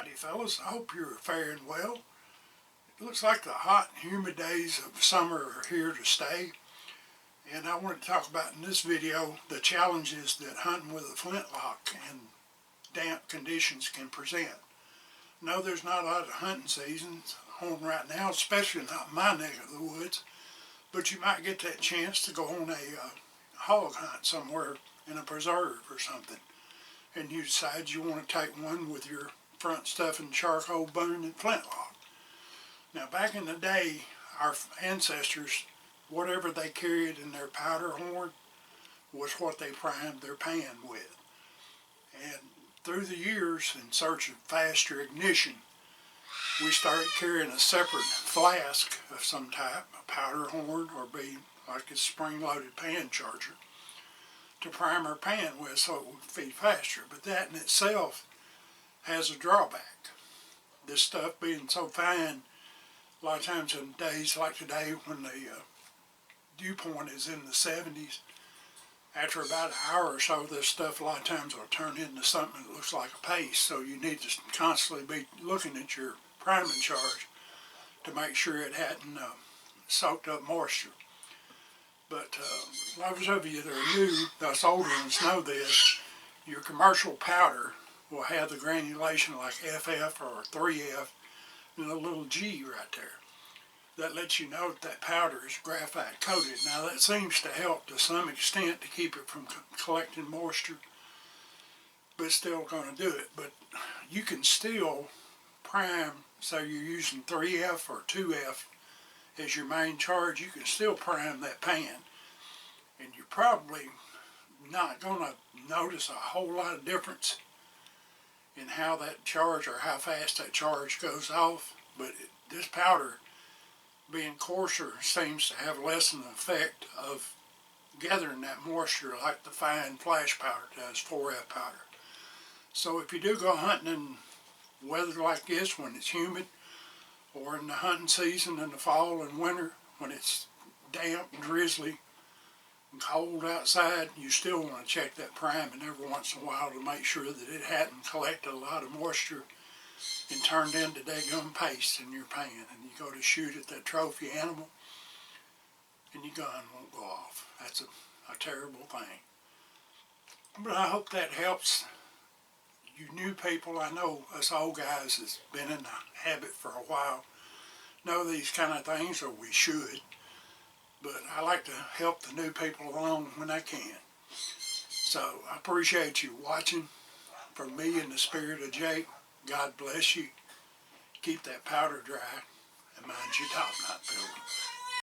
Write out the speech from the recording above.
Howdy fellas, I hope you're faring well. It looks like the hot and humid days of summer are here to stay, and I want to talk about in this video the challenges that hunting with a flintlock and damp conditions can present. No, there's not a lot of hunting seasons on right now, especially not in my neck of the woods, but you might get that chance to go on a hog hunt somewhere in a preserve or something, and you decide you want to take one with your front stuffing charcoal burning flintlock. Now back in the day, our ancestors, whatever they carried in their powder horn was what they primed their pan with. And through the years, in search of faster ignition, we started carrying a separate flask of some type, a powder horn or be like a spring-loaded pan charger, to prime our pan with so it would feed faster. But that in itself has a drawback. This stuff being so fine, a lot of times in days like today when the dew point is in the 70s, after about an hour or so, this stuff a lot of times will turn into something that looks like a paste. So you need to constantly be looking at your priming charge to make sure it hadn't soaked up moisture. But those of you that are new, us older ones know this, your commercial powder will have the granulation like FF or 3F and a little G right there. That lets you know that powder is graphite coated. Now that seems to help to some extent to keep it from collecting moisture, but it's still going to do it. But you can still prime, so you're using 3F or 2F as your main charge, you can still prime that pan. And you're probably not going to notice a whole lot of difference in how that charge or how fast that charge goes off, but this powder, being coarser, seems to have less an effect of gathering that moisture like the fine flash powder does, 4F powder. So if you do go hunting in weather like this, when it's humid, or in the hunting season in the fall and winter, when it's damp and drizzly and cold outside, you still want to check that priming every once in a while to make sure that it hadn't collected a lot of moisture and turned into daggum paste in your pan. And you go to shoot at that trophy animal and your gun won't go off. That's a terrible thing. But I hope that helps you new people. I know us old guys that's been in the habit for a while know these kind of things, or we should. But I like to help the new people along when I can. So I appreciate you watching. From me in the spirit of Jake, God bless you. Keep that powder dry and mind your top knot building.